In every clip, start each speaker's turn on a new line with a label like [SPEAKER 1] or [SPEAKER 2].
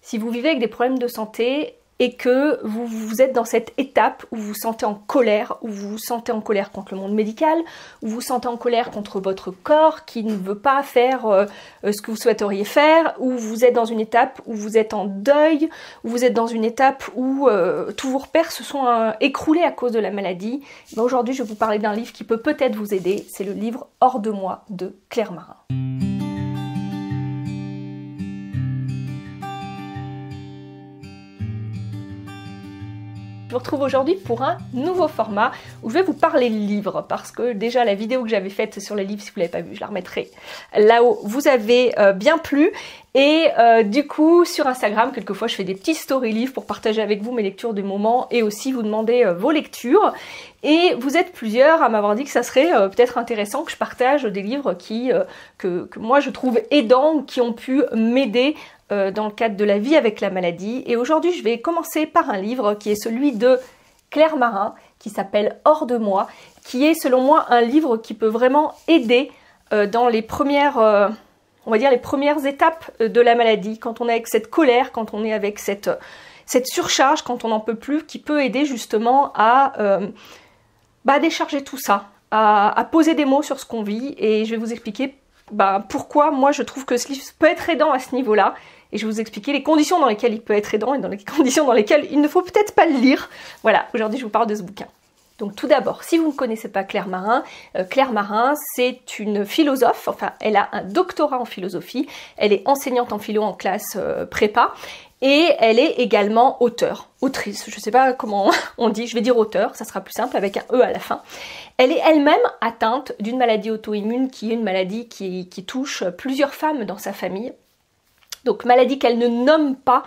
[SPEAKER 1] si vous vivez avec des problèmes de santé et que vous êtes dans cette étape où vous vous sentez en colère, où vous vous sentez en colère contre le monde médical, où vous vous sentez en colère contre votre corps qui ne veut pas faire ce que vous souhaiteriez faire, où vous êtes dans une étape où vous êtes en deuil, où vous êtes dans une étape où tous vos repères se sont écroulés à cause de la maladie. Aujourd'hui, je vais vous parler d'un livre qui peut peut-être vous aider. C'est le livre Hors de moi de Claire Marin. Je vous retrouve aujourd'hui pour un nouveau format où je vais vous parler livres, parce que déjà la vidéo que j'avais faite sur les livres, si vous ne l'avez pas vue, je la remettrai là-haut, vous avez bien plu. Et du coup, sur Instagram, quelquefois, je fais des petits story livres pour partager avec vous mes lectures du moment et aussi vous demander vos lectures. Et vous êtes plusieurs à m'avoir dit que ça serait peut-être intéressant que je partage des livres que moi je trouve aidants ou qui ont pu m'aider dans le cadre de la vie avec la maladie. Et aujourd'hui, je vais commencer par un livre qui est celui de Claire Marin, qui s'appelle Hors de moi, qui est selon moi un livre qui peut vraiment aider dans les premières, on va dire les premières étapes de la maladie, quand on est avec cette colère, quand on est avec cette surcharge, quand on n'en peut plus, qui peut aider justement à décharger tout ça, à poser des mots sur ce qu'on vit. Et je vais vous expliquer pourquoi moi je trouve que ce livre peut être aidant à ce niveau-là. Et je vais vous expliquer les conditions dans lesquelles il peut être aidant et dans les conditions dans lesquelles il ne faut peut-être pas le lire. Voilà, aujourd'hui je vous parle de ce bouquin. Donc tout d'abord, si vous ne connaissez pas Claire Marin, c'est une philosophe, enfin elle a un doctorat en philosophie, elle est enseignante en philo en classe prépa, et elle est également autrice, je ne sais pas comment on dit, je vais dire auteur, ça sera plus simple avec un E à la fin. Elle est elle-même atteinte d'une maladie auto-immune qui est une maladie qui touche plusieurs femmes dans sa famille. Donc maladie qu'elle ne nomme pas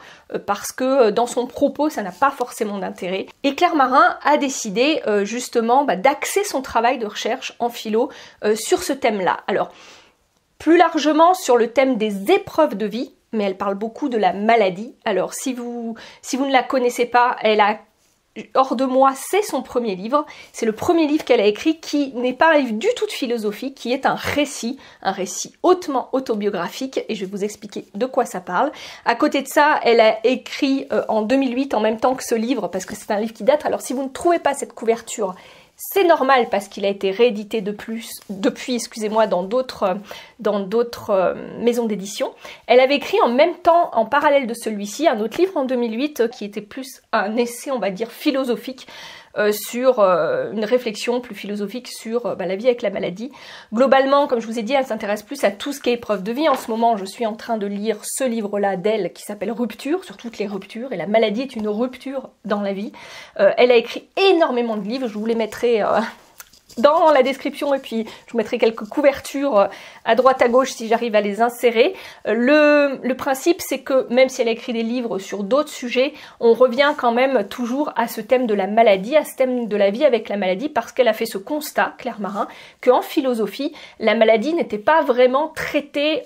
[SPEAKER 1] parce que dans son propos ça n'a pas forcément d'intérêt. Et Claire Marin a décidé justement d'axer son travail de recherche en philo sur ce thème-là. Alors plus largement sur le thème des épreuves de vie, mais elle parle beaucoup de la maladie. Alors si vous ne la connaissez pas, elle a Hors de moi, c'est son premier livre, c'est le premier livre qu'elle a écrit qui n'est pas un livre du tout de philosophie, qui est un récit hautement autobiographique, et je vais vous expliquer de quoi ça parle. À côté de ça, elle a écrit en 2008, en même temps que ce livre, parce que c'est un livre qui date, alors si vous ne trouvez pas cette couverture, c'est normal parce qu'il a été réédité depuis, excusez-moi, dans d'autres maisons d'édition. Elle avait écrit en même temps, en parallèle de celui-ci, un autre livre en 2008 qui était plus un essai, on va dire, philosophique sur une réflexion plus philosophique sur la vie avec la maladie. Globalement, comme je vous ai dit, elle s'intéresse plus à tout ce qui est épreuve de vie. En ce moment, je suis en train de lire ce livre-là d'elle qui s'appelle Rupture, sur toutes les ruptures, et la maladie est une rupture dans la vie. Elle a écrit énormément de livres, je vous les mettrai dans la description et puis je vous mettrai quelques couvertures à droite à gauche si j'arrive à les insérer. Le principe c'est que même si elle a écrit des livres sur d'autres sujets, on revient quand même toujours à ce thème de la maladie, à ce thème de la vie avec la maladie, parce qu'elle a fait ce constat, Claire Marin, qu'en philosophie, la maladie n'était pas vraiment traitée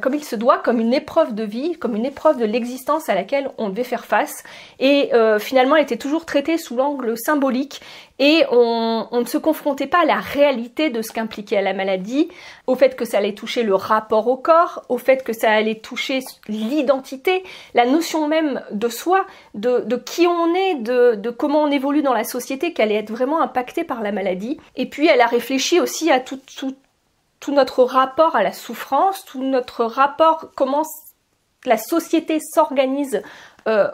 [SPEAKER 1] comme il se doit, comme une épreuve de vie, comme une épreuve de l'existence à laquelle on devait faire face. Et finalement, elle était toujours traitée sous l'angle symbolique et on ne se confrontait pas à la réalité de ce qu'impliquait la maladie, au fait que ça allait toucher le rapport au corps, au fait que ça allait toucher l'identité, la notion même de soi, de qui on est, de comment on évolue dans la société, qu'elle allait être vraiment impactée par la maladie. Et puis, elle a réfléchi aussi à tout notre rapport à la souffrance, tout notre rapport, comment la société s'organise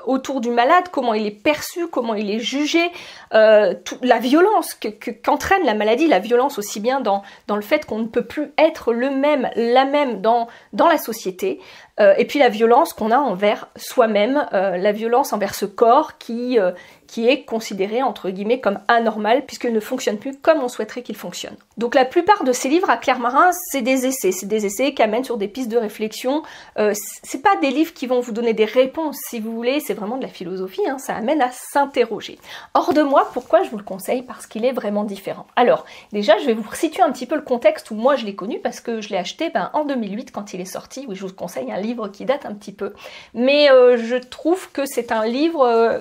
[SPEAKER 1] autour du malade, comment il est perçu, comment il est jugé, la violence qu'entraîne la maladie, la violence aussi bien dans le fait qu'on ne peut plus être la même dans la société, et puis la violence qu'on a envers soi-même, la violence envers ce corps qui est considéré entre guillemets comme anormal puisqu'il ne fonctionne plus comme on souhaiterait qu'il fonctionne. Donc la plupart de ces livres à Claire Marin, c'est des essais qui amènent sur des pistes de réflexion. C'est pas des livres qui vont vous donner des réponses, si vous voulez, c'est vraiment de la philosophie, hein, ça amène à s'interroger. Hors de moi, pourquoi je vous le conseille? Parce qu'il est vraiment différent. Alors, déjà, je vais vous situer un petit peu le contexte où moi je l'ai connu, parce que je l'ai acheté en 2008 quand il est sorti. Oui, je vous conseille un livre qui date un petit peu. Mais je trouve que c'est un livre...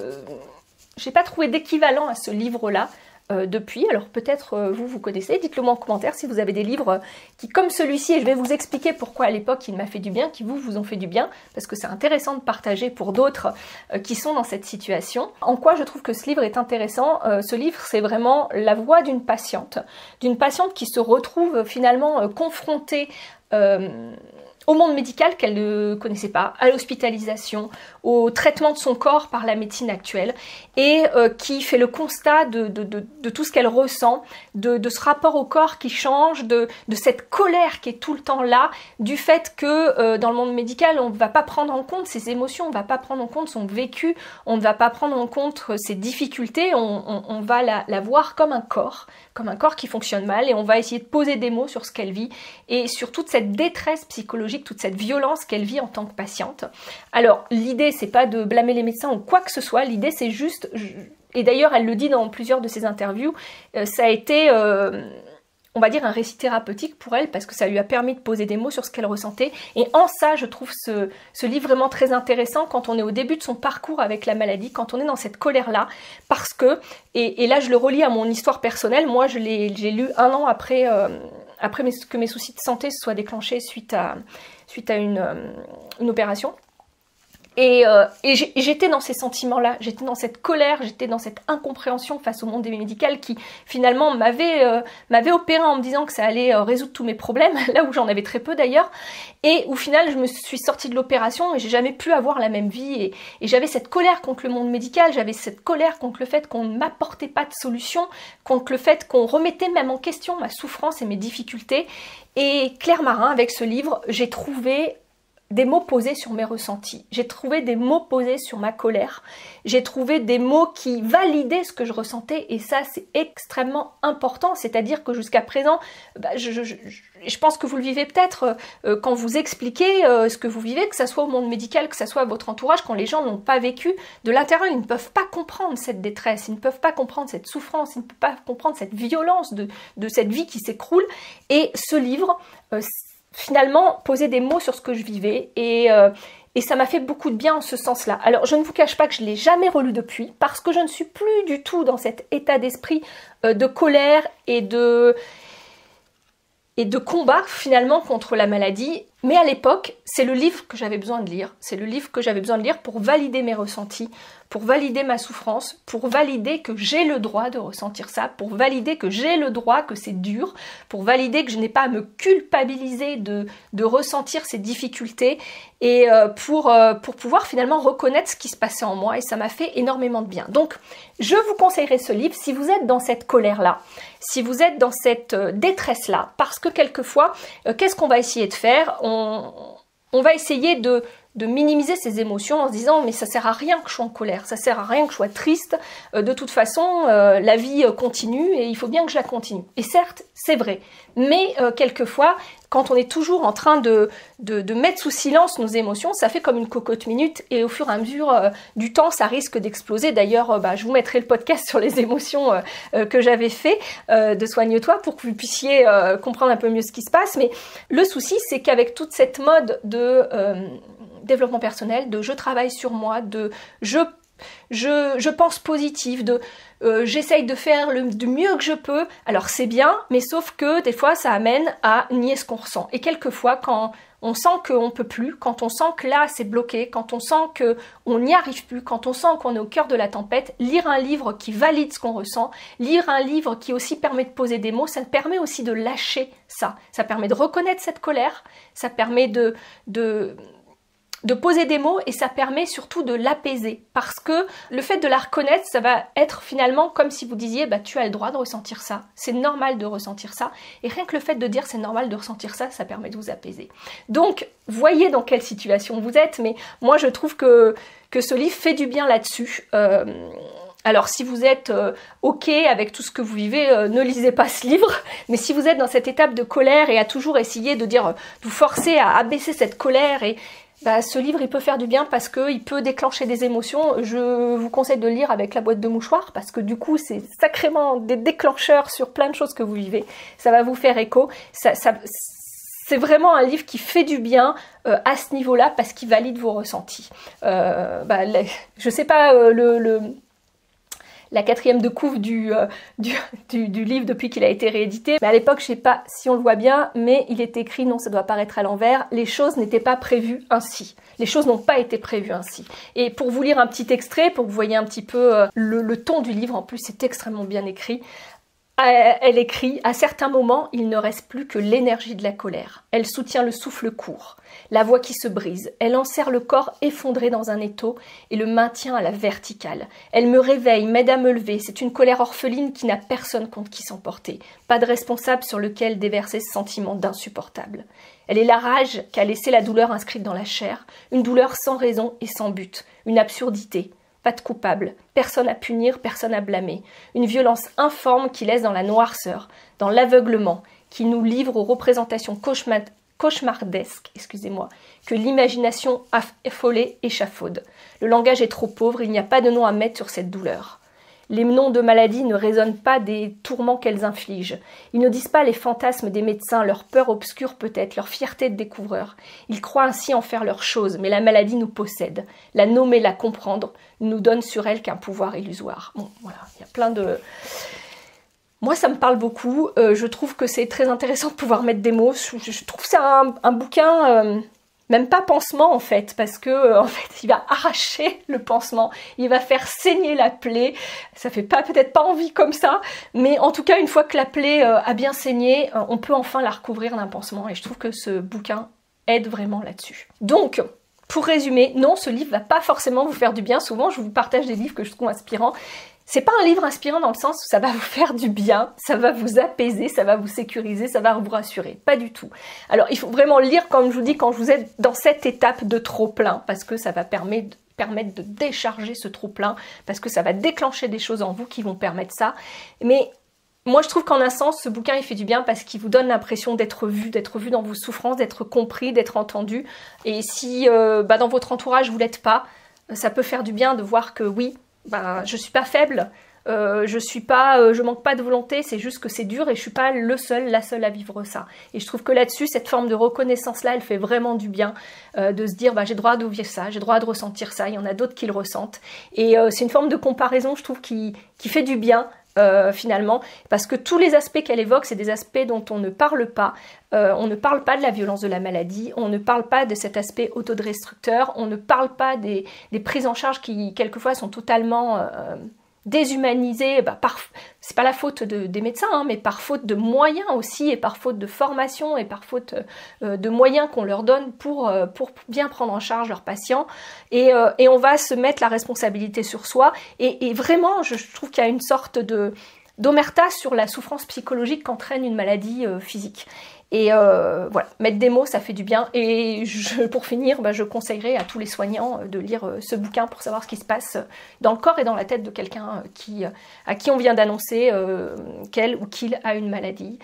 [SPEAKER 1] j'ai pas trouvé d'équivalent à ce livre-là depuis. Alors peut-être vous connaissez, dites-le moi en commentaire si vous avez des livres qui, comme celui-ci, et je vais vous expliquer pourquoi à l'époque il m'a fait du bien, qui vous ont fait du bien, parce que c'est intéressant de partager pour d'autres qui sont dans cette situation. En quoi je trouve que ce livre est intéressant? Ce livre, c'est vraiment la voix d'une patiente qui se retrouve finalement confrontée au monde médical qu'elle ne connaissait pas, à l'hospitalisation, au traitement de son corps par la médecine actuelle, et qui fait le constat de tout ce qu'elle ressent, de ce rapport au corps qui change, de cette colère qui est tout le temps là, du fait que dans le monde médical, on ne va pas prendre en compte ses émotions, on ne va pas prendre en compte son vécu, on ne va pas prendre en compte ses difficultés, on va la voir comme un corps qui fonctionne mal, et on va essayer de poser des mots sur ce qu'elle vit, et sur toute cette détresse psychologique, toute cette violence qu'elle vit en tant que patiente. Alors, l'idée, c'est pas de blâmer les médecins ou quoi que ce soit, l'idée, c'est juste, et d'ailleurs, elle le dit dans plusieurs de ses interviews, ça a été, on va dire, un récit thérapeutique pour elle, parce que ça lui a permis de poser des mots sur ce qu'elle ressentait, et en ça, je trouve ce livre vraiment très intéressant quand on est au début de son parcours avec la maladie, quand on est dans cette colère-là, parce que, et là, je le relie à mon histoire personnelle, moi, j'ai lu 1 an après que mes soucis de santé se soient déclenchés suite à une opération. Et j'étais dans ces sentiments-là, j'étais dans cette colère, j'étais dans cette incompréhension face au monde médical qui finalement m'avait opéré en me disant que ça allait résoudre tous mes problèmes, là où j'en avais très peu d'ailleurs, et au final je me suis sortie de l'opération et j'ai jamais pu avoir la même vie, et j'avais cette colère contre le monde médical, j'avais cette colère contre le fait qu'on ne m'apportait pas de solution, contre le fait qu'on remettait même en question ma souffrance et mes difficultés. Et Claire Marin, avec ce livre, j'ai trouvé des mots posés sur mes ressentis, j'ai trouvé des mots posés sur ma colère, j'ai trouvé des mots qui validaient ce que je ressentais, et ça c'est extrêmement important, c'est-à-dire que jusqu'à présent, je pense que vous le vivez peut-être quand vous expliquez ce que vous vivez, que ce soit au monde médical, que ce soit à votre entourage, quand les gens n'ont pas vécu de l'intérieur, ils ne peuvent pas comprendre cette détresse, ils ne peuvent pas comprendre cette souffrance, ils ne peuvent pas comprendre cette violence de cette vie qui s'écroule, et ce livre, finalement, poser des mots sur ce que je vivais, et ça m'a fait beaucoup de bien en ce sens-là. Alors, je ne vous cache pas que je ne l'ai jamais relu depuis, parce que je ne suis plus du tout dans cet état d'esprit de colère et de combat, finalement, contre la maladie. Mais à l'époque, c'est le livre que j'avais besoin de lire. C'est le livre que j'avais besoin de lire pour valider mes ressentis, pour valider ma souffrance, pour valider que j'ai le droit de ressentir ça, pour valider que j'ai le droit, que c'est dur, pour valider que je n'ai pas à me culpabiliser de ressentir ces difficultés, et pour pouvoir finalement reconnaître ce qui se passait en moi, et ça m'a fait énormément de bien. Donc, je vous conseillerais ce livre si vous êtes dans cette colère-là, si vous êtes dans cette détresse-là, parce que quelquefois, qu'est-ce qu'on va essayer de faire? On va essayer de minimiser ses émotions en se disant mais ça sert à rien que je sois en colère, ça sert à rien que je sois triste, de toute façon la vie continue et il faut bien que je la continue. Et certes, c'est vrai, mais quelquefois, quand on est toujours en train de mettre sous silence nos émotions, ça fait comme une cocotte minute, et au fur et à mesure du temps, ça risque d'exploser. D'ailleurs, je vous mettrai le podcast sur les émotions que j'avais fait de Soigne-toi pour que vous puissiez comprendre un peu mieux ce qui se passe. Mais le souci, c'est qu'avec toute cette mode de développement personnel, de je travaille sur moi, de je pense positif, j'essaye de faire du mieux que je peux, alors c'est bien, mais sauf que des fois ça amène à nier ce qu'on ressent. Et quelquefois quand on sent qu'on ne peut plus, quand on sent que là c'est bloqué, quand on sent qu'on n'y arrive plus, quand on sent qu'on est au cœur de la tempête, lire un livre qui valide ce qu'on ressent, lire un livre qui aussi permet de poser des mots, ça permet aussi de lâcher ça. Ça permet de reconnaître cette colère, ça permet de poser des mots, et ça permet surtout de l'apaiser, parce que le fait de la reconnaître, ça va être finalement comme si vous disiez tu as le droit de ressentir ça, c'est normal de ressentir ça, et rien que le fait de dire c'est normal de ressentir ça, ça permet de vous apaiser. Donc voyez dans quelle situation vous êtes, mais moi je trouve que ce livre fait du bien là-dessus. Alors si vous êtes ok avec tout ce que vous vivez, ne lisez pas ce livre, mais si vous êtes dans cette étape de colère et à toujours essayer de vous forcer à abaisser cette colère, et ce livre, il peut faire du bien parce qu'il peut déclencher des émotions. Je vous conseille de le lire avec la boîte de mouchoirs, parce que du coup, c'est sacrément des déclencheurs sur plein de choses que vous vivez. Ça va vous faire écho. C'est vraiment un livre qui fait du bien à ce niveau-là, parce qu'il valide vos ressentis. Je sais pas, la 4e de couve du livre depuis qu'il a été réédité. Mais à l'époque, je sais pas si on le voit bien, mais il est écrit, non, ça doit apparaître à l'envers, les choses n'étaient pas prévues ainsi. Les choses n'ont pas été prévues ainsi. Et pour vous lire un petit extrait, pour que vous voyez un petit peu le ton du livre, en plus c'est extrêmement bien écrit. Elle écrit « À certains moments, il ne reste plus que l'énergie de la colère. Elle soutient le souffle court, la voix qui se brise. Elle enserre le corps effondré dans un étau et le maintient à la verticale. Elle me réveille, m'aide à me lever. C'est une colère orpheline qui n'a personne contre qui s'emporter. Pas de responsable sur lequel déverser ce sentiment d'insupportable. Elle est la rage qu'a laissé la douleur inscrite dans la chair. Une douleur sans raison et sans but. Une absurdité. Pas de coupable, personne à punir, personne à blâmer. Une violence informe qui laisse dans la noirceur, dans l'aveuglement, qui nous livre aux représentations cauchemardesques, que l'imagination affolée échafaude. Le langage est trop pauvre, il n'y a pas de nom à mettre sur cette douleur. Les noms de maladies ne résonnent pas des tourments qu'elles infligent. Ils ne disent pas les fantasmes des médecins, leur peur obscure peut-être, leur fierté de découvreur. Ils croient ainsi en faire leur chose, mais la maladie nous possède. La nommer, la comprendre, nous donne sur elle qu'un pouvoir illusoire. Bon, voilà, il y a plein de... Moi, ça me parle beaucoup. Je trouve que c'est très intéressant de pouvoir mettre des mots. Je trouve que c'est un bouquin... Même pas pansement en fait, parce que en fait il va arracher le pansement, il va faire saigner la plaie. Ça fait peut-être pas envie comme ça, mais en tout cas une fois que la plaie a bien saigné, on peut enfin la recouvrir d'un pansement. Et je trouve que ce bouquin aide vraiment là-dessus. Donc, pour résumer, non, ce livre va pas forcément vous faire du bien. Souvent, je vous partage des livres que je trouve inspirants. C'est pas un livre inspirant dans le sens où ça va vous faire du bien, ça va vous apaiser, ça va vous sécuriser, ça va vous rassurer. Pas du tout. Alors, il faut vraiment lire, comme je vous dis, quand vous êtes dans cette étape de trop-plein, parce que ça va permettre de décharger ce trop-plein, parce que ça va déclencher des choses en vous qui vont permettre ça. Mais moi, je trouve qu'en un sens, ce bouquin, il fait du bien parce qu'il vous donne l'impression d'être vu dans vos souffrances, d'être compris, d'être entendu. Et si dans votre entourage, vous l'êtes pas, ça peut faire du bien de voir que oui, je suis pas faible, je manque pas de volonté, c'est juste que c'est dur et je suis pas la seule à vivre ça. Et je trouve que là-dessus, cette forme de reconnaissance-là, elle fait vraiment du bien, de se dire, j'ai le droit de vivre ça, j'ai le droit de ressentir ça, il y en a d'autres qui le ressentent. Et c'est une forme de comparaison, je trouve, qui fait du bien, finalement, parce que tous les aspects qu'elle évoque, c'est des aspects dont on ne parle pas. On ne parle pas de la violence de la maladie, on ne parle pas de cet aspect autodestructeur, on ne parle pas des prises en charge qui, quelquefois, sont totalement déshumanisées. C'est pas la faute des médecins, mais par faute de moyens aussi, et par faute de formation, et par faute de moyens qu'on leur donne pour bien prendre en charge leurs patients. Et on va se mettre la responsabilité sur soi. Et vraiment, je trouve qu'il y a une sorte d'omerta sur la souffrance psychologique qu'entraîne une maladie physique. Et voilà, mettre des mots, ça fait du bien. Et pour finir, je conseillerais à tous les soignants de lire ce bouquin pour savoir ce qui se passe dans le corps et dans la tête de quelqu'un à qui on vient d'annoncer qu'elle ou qu'il a une maladie.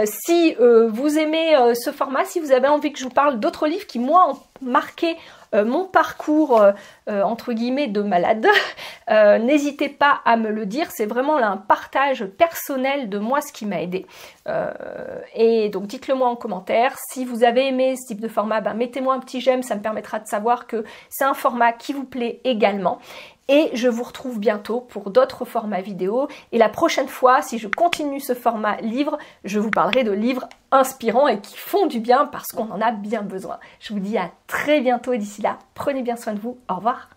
[SPEAKER 1] Si vous aimez ce format, si vous avez envie que je vous parle d'autres livres qui, moi, ont marqué mon parcours entre guillemets de malade, n'hésitez pas à me le dire, c'est vraiment là un partage personnel de moi, ce qui m'a aidé. Et donc dites-le moi en commentaire. Si vous avez aimé ce type de format, mettez-moi un petit j'aime, ça me permettra de savoir que c'est un format qui vous plaît également. Et je vous retrouve bientôt pour d'autres formats vidéo. Et la prochaine fois, si je continue ce format livre, je vous parlerai de livres inspirants et qui font du bien parce qu'on en a bien besoin. Je vous dis à très bientôt et d'ici là, prenez bien soin de vous. Au revoir.